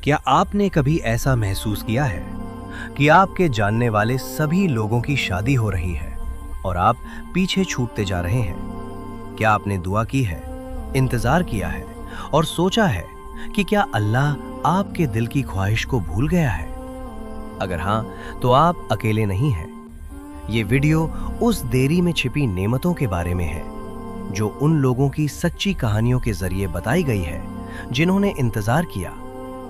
क्या आपने कभी ऐसा महसूस किया है कि आपके जानने वाले सभी लोगों की शादी हो रही है और आप पीछे छूटते जा रहे हैं? क्या आपने दुआ की है, इंतजार किया है और सोचा है कि क्या अल्लाह आपके दिल की ख्वाहिश को भूल गया है? अगर हां, तो आप अकेले नहीं हैं। ये वीडियो उस देरी में छिपी नेमतों के बारे में है जो उन लोगों की सच्ची कहानियों के जरिए बताई गई है जिन्होंने इंतजार किया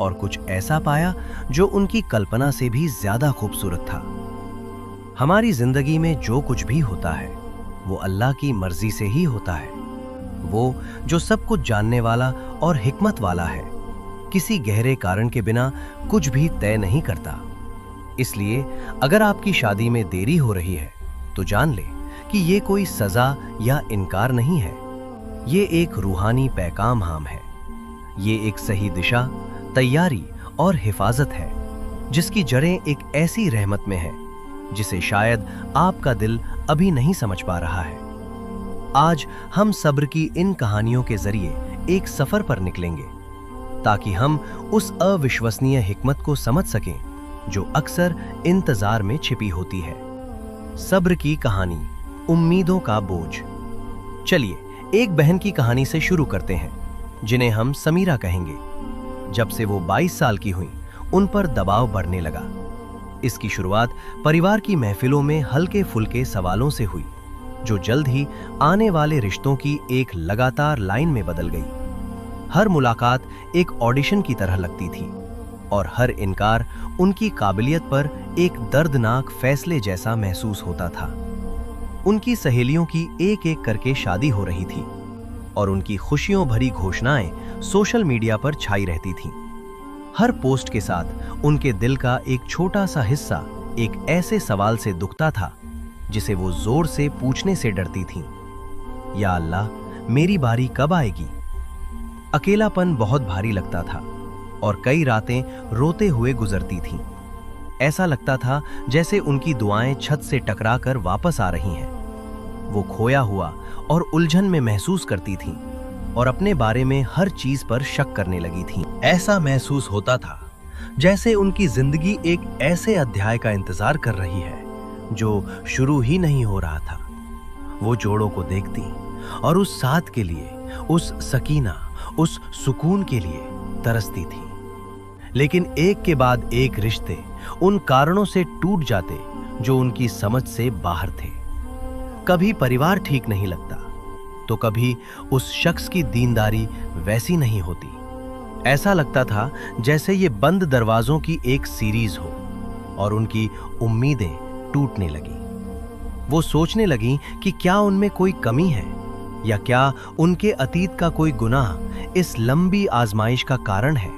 और कुछ ऐसा पाया जो उनकी कल्पना से भी ज्यादा खूबसूरत था। हमारी जिंदगी में जो कुछ भी होता है वो अल्लाह की मर्जी से ही होता है। वो जो सब कुछ जानने वाला और हिकमत वाला है, किसी गहरे कारण के बिना कुछ भी तय नहीं करता। इसलिए अगर आपकी शादी में देरी हो रही है तो जान ले कि ये कोई सजा या इनकार नहीं है। ये एक रूहानी पैगाम है। ये एक सही दिशा, तैयारी और हिफाजत है जिसकी जड़ें एक ऐसी रहमत में है जिसे शायद आपका दिल अभी नहीं समझ पा रहा है। आज हम सब्र की इन कहानियों के जरिए एक सफर पर निकलेंगे ताकि हम उस अविश्वसनीय हिकमत को समझ सकें जो अक्सर इंतजार में छिपी होती है। सब्र की कहानी, उम्मीदों का बोझ। चलिए एक बहन की कहानी से शुरू करते हैं जिन्हें हम समीरा कहेंगे। जब से वो 22 साल की हुई, उन पर दबाव बढ़ने लगा। इसकी शुरुआत परिवार की महफिलों में हल्के फुल्के सवालों से हुई जो जल्द ही आने वाले रिश्तों की एक लगातार लाइन में बदल गई। हर मुलाकात एक ऑडिशन की तरह लगती थी और हर इनकार उनकी काबिलियत पर एक दर्दनाक फैसले जैसा महसूस होता था। उनकी सहेलियों की एक एक करके शादी हो रही थी और उनकी खुशियों भरी घोषणाएं सोशल मीडिया पर छाई रहती थीं। हर पोस्ट के साथ उनके दिल का एक छोटा सा हिस्सा एक ऐसे सवाल से दुखता था जिसे वो जोर से पूछने से डरती थीं। या अल्लाह, मेरी बारी कब आएगी? अकेलापन बहुत भारी लगता था और कई रातें रोते हुए गुजरती थीं। ऐसा लगता था जैसे उनकी दुआएं छत से टकराकर वापस आ रही हैं। वो खोया हुआ और उलझन में महसूस करती थीं और अपने बारे में हर चीज पर शक करने लगी थीं। ऐसा महसूस होता था जैसे उनकी जिंदगी एक ऐसे अध्याय का इंतजार कर रही है जो शुरू ही नहीं हो रहा था। वो जोड़ों को देखती और उस साथ के लिए, उस सकीना, उस सुकून के लिए तरसती थी। लेकिन एक के बाद एक रिश्ते उन कारणों से टूट जाते जो उनकी समझ से बाहर थे। कभी परिवार ठीक नहीं लगता तो कभी उस शख्स की दीनदारी वैसी नहीं होती। ऐसा लगता था जैसे ये बंद दरवाजों की एक सीरीज हो और उनकी उम्मीदें टूटने लगी। वो सोचने लगी कि क्या उनमें कोई कमी है या क्या उनके अतीत का कोई गुनाह इस लंबी आजमाइश का कारण है।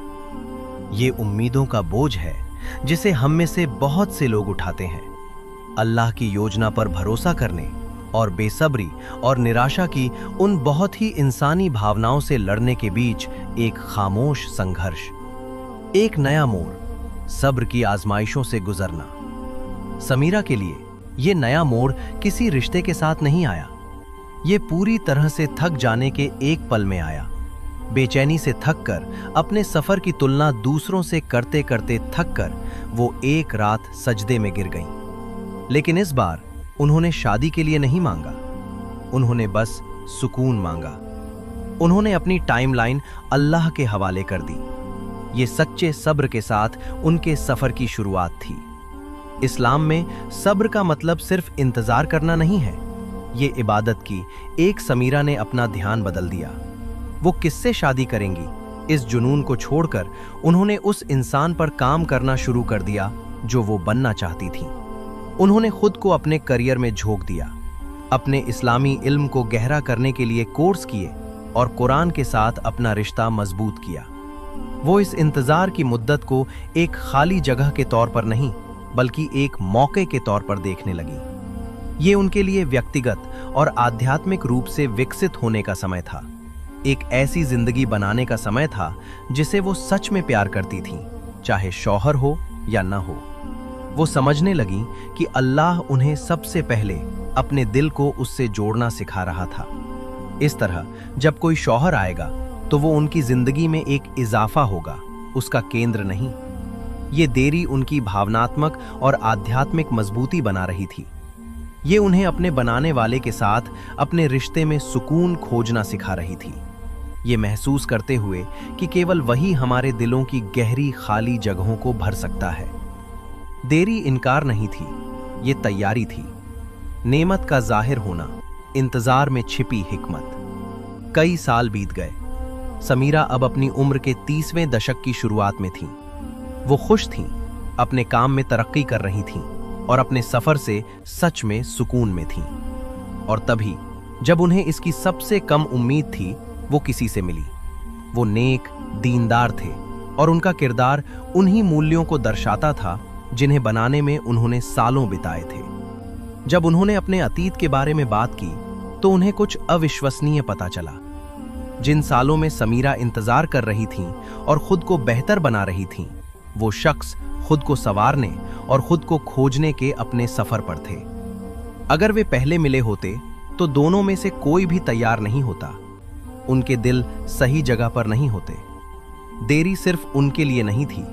ये उम्मीदों का बोझ है जिसे हम में से बहुत से लोग उठाते हैं। अल्लाह की योजना पर भरोसा करने और बेसब्री और निराशा की उन बहुत ही इंसानी भावनाओं से लड़ने के बीच एक खामोश संघर्ष। एक नया मोड़, सब्र की आजमाइशों से गुजरना। समीरा के लिए ये नया मोड़ किसी रिश्ते के साथ नहीं आया। ये पूरी तरह से थक जाने के एक पल में आया। बेचैनी से थककर, अपने सफर की तुलना दूसरों से करते करते थककर वो एक रात सजदे में गिर गईं। लेकिन इस बार उन्होंने शादी के लिए नहीं मांगा, उन्होंने बस सुकून मांगा। उन्होंने अपनी टाइमलाइन अल्लाह के हवाले कर दी। ये सच्चे सब्र के साथ उनके सफर की शुरुआत थी। इस्लाम में सब्र का मतलब सिर्फ इंतजार करना नहीं है। ये इबादत की एक समीरा ने अपना ध्यान बदल दिया। वो किससे शादी करेंगी, इस जुनून को छोड़कर उन्होंने उस इंसान पर काम करना शुरू कर दिया जो वो बनना चाहती थी। उन्होंने खुद को अपने करियर में झोंक दिया, अपने इस्लामी इल्म को गहरा करने के लिए कोर्स किए और कुरान के साथ अपना रिश्ता मजबूत किया। वो इस इंतजार की मुद्दत को एक खाली जगह के तौर पर नहीं बल्कि एक मौके के तौर पर देखने लगी। ये उनके लिए व्यक्तिगत और आध्यात्मिक रूप से विकसित होने का समय था। एक ऐसी जिंदगी बनाने का समय था जिसे वो सच में प्यार करती थीं, चाहे शौहर हो या न हो। वो समझने लगी कि अल्लाह उन्हें सबसे पहले अपने दिल को उससे जोड़ना सिखा रहा था। इस तरह जब कोई शौहर आएगा तो वो उनकी जिंदगी में एक इजाफा होगा, उसका केंद्र नहीं। ये देरी उनकी भावनात्मक और आध्यात्मिक मजबूती बना रही थी। ये उन्हें अपने बनाने वाले के साथ अपने रिश्ते में सुकून खोजना सिखा रही थी, ये महसूस करते हुए कि केवल वही हमारे दिलों की गहरी खाली जगहों को भर सकता है। देरी इनकार नहीं थी, ये तैयारी थी। नेमत का जाहिर होना, इंतजार में छिपी हिकमत। कई साल बीत गए। समीरा अब अपनी उम्र के 30वें दशक की शुरुआत में थीं। वो खुश थीं, अपने काम में तरक्की कर रही थीं और अपने सफर से सच में सुकून में थीं। और तभी जब उन्हें इसकी सबसे कम उम्मीद थी, वो किसी से मिली। वो नेक, दीनदार थे और उनका किरदार उन्हीं मूल्यों को दर्शाता था जिन्हें बनाने में उन्होंने सालों बिताए थे। जब उन्होंने अपने अतीत के बारे में बात की तो उन्हें कुछ अविश्वसनीय पता चला। जिन सालों में समीरा इंतजार कर रही थीं और खुद को बेहतर बना रही थीं, वो शख्स खुद को संवारने और खुद को खोजने के अपने सफर पर थे। अगर वे पहले मिले होते तो दोनों में से कोई भी तैयार नहीं होता। उनके दिल सही जगह पर नहीं होते। देरी सिर्फ उनके लिए नहीं थी,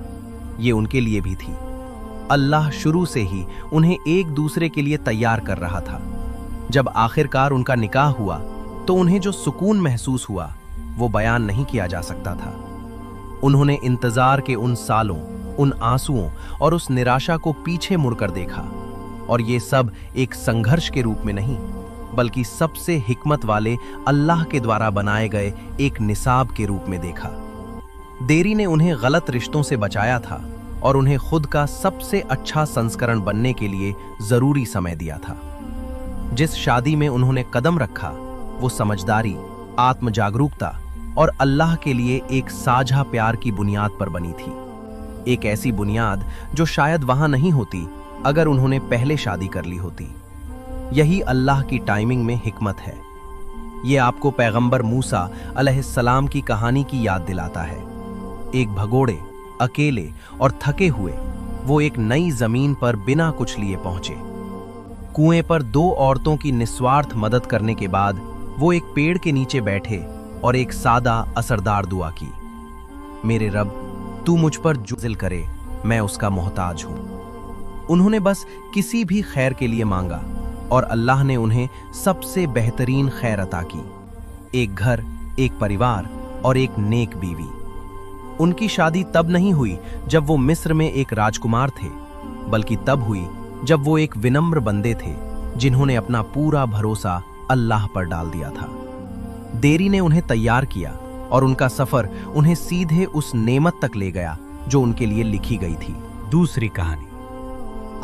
ये उनके लिए भी थी। अल्लाह शुरू से ही उन्हें एक दूसरे के लिए तैयार कर रहा था। जब आखिरकार उनका निकाह हुआ तो उन्हें जो सुकून महसूस हुआ वो बयान नहीं किया जा सकता था। उन्होंने इंतजार के उन सालों, उन आंसुओं और उस निराशा को पीछे मुड़कर देखा, और ये सब एक संघर्ष के रूप में नहीं, बल्कि सबसे हिकमत वाले अल्लाह के द्वारा बनाए गए एक निसाब के रूप में देखा। देरी ने उन्हें गलत रिश्तों से बचाया था और उन्हें खुद का सबसे अच्छा संस्करण बनने के लिए जरूरी समय दिया था। जिस शादी में उन्होंने कदम रखा वो समझदारी, आत्म जागरूकता और अल्लाह के लिए एक साझा प्यार की बुनियाद पर बनी थी। एक ऐसी बुनियाद जो शायद वहां नहीं होती अगर उन्होंने पहले शादी कर ली होती। यही अल्लाह की टाइमिंग में हिकमत है। ये आपको पैगंबर मूसा अलैहिस्सलाम की कहानी की याद दिलाता है। एक भगोड़े, अकेले और थके हुए वो एक नई जमीन पर बिना कुछ लिए पहुंचे। कुएं पर 2 औरतों की निस्वार्थ मदद करने के बाद वो एक पेड़ के नीचे बैठे और एक सादा असरदार दुआ की, मेरे रब तू मुझ पर जुज़िल करे, मैं उसका मोहताज हूं। उन्होंने बस किसी भी खैर के लिए मांगा और अल्लाह ने उन्हें सबसे बेहतरीन खैर अता की, एक घर, एक परिवार और एक नेक बीवी। उनकी शादी तब नहीं हुई जब वो मिस्र में एक राजकुमार थे, बल्कि तब हुई जब वो एक विनम्र बंदे थे जिन्होंने अपना पूरा भरोसा अल्लाह पर डाल दिया था। देरी ने उन्हें तैयार किया और उनका सफर उन्हें सीधे उस नेमत तक ले गया जो उनके लिए लिखी गई थी। दूसरी कहानी,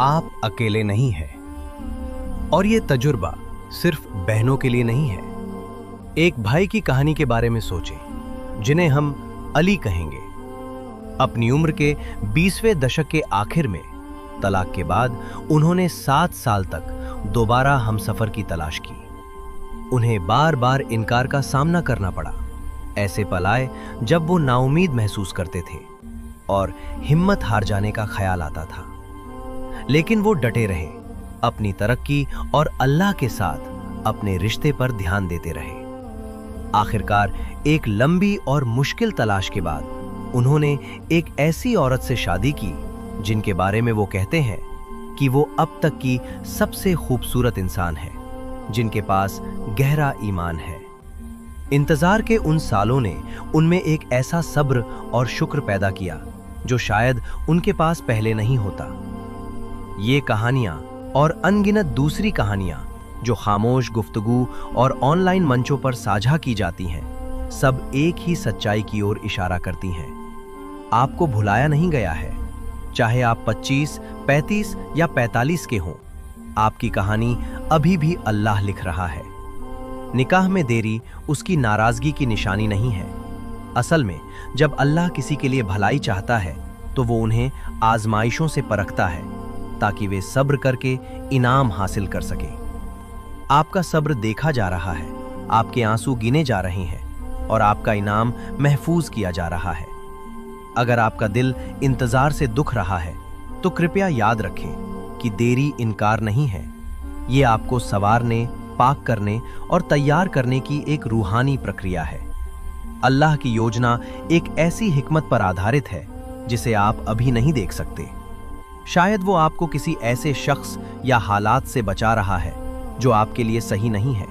आप अकेले नहीं हैं। और ये तजुर्बा सिर्फ बहनों के लिए नहीं है। एक भाई की कहानी के बारे में सोचें, जिन्हें हम अली कहेंगे। अपनी उम्र के 20वें दशक के आखिर में तलाक के बाद उन्होंने 7 साल तक दोबारा हमसफर की तलाश की। उन्हें बार बार इनकार का सामना करना पड़ा। ऐसे पल आए जब वो नाउमीद महसूस करते थे और हिम्मत हार जाने का ख्याल आता था, लेकिन वो डटे रहे, अपनी तरक्की और अल्लाह के साथ अपने रिश्ते पर ध्यान देते रहे। आखिरकार एक लंबी और मुश्किल तलाश के बाद उन्होंने एक ऐसी औरत से शादी की जिनके बारे में वो कहते हैं कि वो अब तक की सबसे खूबसूरत इंसान है, जिनके पास गहरा ईमान है। इंतजार के उन सालों ने उनमें एक ऐसा सब्र और शुक्र पैदा किया जो शायद उनके पास पहले नहीं होता। ये कहानियां और अनगिनत दूसरी कहानियां जो खामोश गुफ्तगू और ऑनलाइन मंचों पर साझा की जाती हैं, सब एक ही सच्चाई की ओर इशारा करती हैं। आपको भुलाया नहीं गया है, चाहे आप 25, 35 या 45 के हों, आपकी कहानी अभी भी अल्लाह लिख रहा है। निकाह में देरी उसकी नाराजगी की निशानी नहीं है। असल में जब अल्लाह किसी के लिए भलाई चाहता है तो वो उन्हें आजमाइशों से परखता है ताकि वे सब्र करके इनाम हासिल कर सके। आपका सब्र देखा जा रहा है, आपके आंसू गिने जा रहे हैं और आपका इनाम महफूज किया जा रहा है। अगर आपका दिल इंतजार से दुख रहा है तो कृपया याद रखें कि देरी इनकार नहीं है, ये आपको संवारने, पाक करने और तैयार करने की एक रूहानी प्रक्रिया है। अल्लाह की योजना एक ऐसी हिकमत पर आधारित है जिसे आप अभी नहीं देख सकते। शायद वो आपको किसी ऐसे शख्स या हालात से बचा रहा है जो आपके लिए सही नहीं है।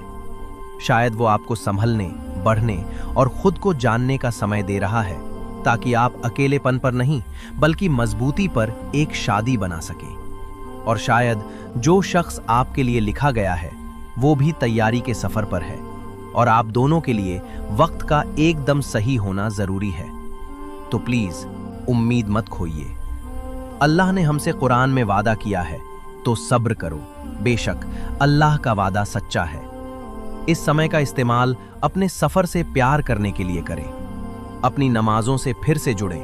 शायद वो आपको संभलने, बढ़ने और खुद को जानने का समय दे रहा है, ताकि आप अकेलेपन पर नहीं बल्कि मजबूती पर एक शादी बना सके। और शायद जो शख्स आपके लिए लिखा गया है वो भी तैयारी के सफर पर है, और आप दोनों के लिए वक्त का एकदम सही होना जरूरी है। तो प्लीज उम्मीद मत खोइए। अल्लाह ने हमसे कुरान में वादा किया है, तो सब्र करो, बेशक अल्लाह का वादा सच्चा है। इस समय का इस्तेमाल अपने सफर से प्यार करने के लिए करें। अपनी नमाजों से फिर से जुड़ें,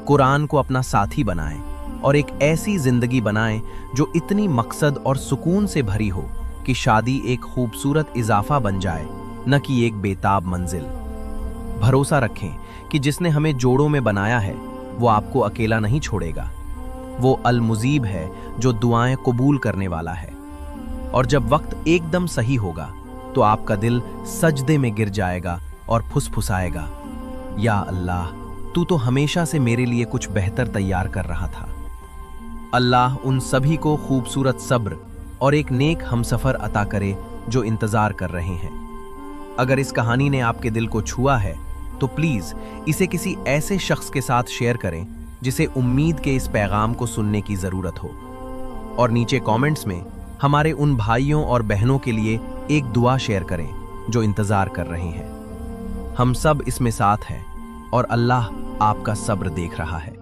कुरान को अपना साथी बनाएं और एक ऐसी जिंदगी बनाएं जो इतनी मकसद और सुकून से भरी हो कि शादी एक खूबसूरत इजाफा बन जाए, न कि एक बेताब मंजिल। भरोसा रखें कि जिसने हमें जोड़ों में बनाया है वो आपको अकेला नहीं छोड़ेगा। वो अल मुजीब है जो दुआएं कबूल करने वाला है। और जब वक्त एकदम सही होगा तो आपका दिल सजदे में गिर जाएगा और फुसफुसाएगा, या अल्लाह, तू तो हमेशा से मेरे लिए कुछ बेहतर तैयार कर रहा था। अल्लाह उन सभी को खूबसूरत सब्र और एक नेक हमसफर अता करे जो इंतजार कर रहे हैं। अगर इस कहानी ने आपके दिल को छुआ है तो प्लीज इसे किसी ऐसे शख्स के साथ शेयर करें जिसे उम्मीद के इस पैगाम को सुनने की जरूरत हो। और नीचे कमेंट्स में हमारे उन भाइयों और बहनों के लिए एक दुआ शेयर करें जो इंतजार कर रहे हैं। हम सब इसमें साथ हैं और अल्लाह आपका सब्र देख रहा है।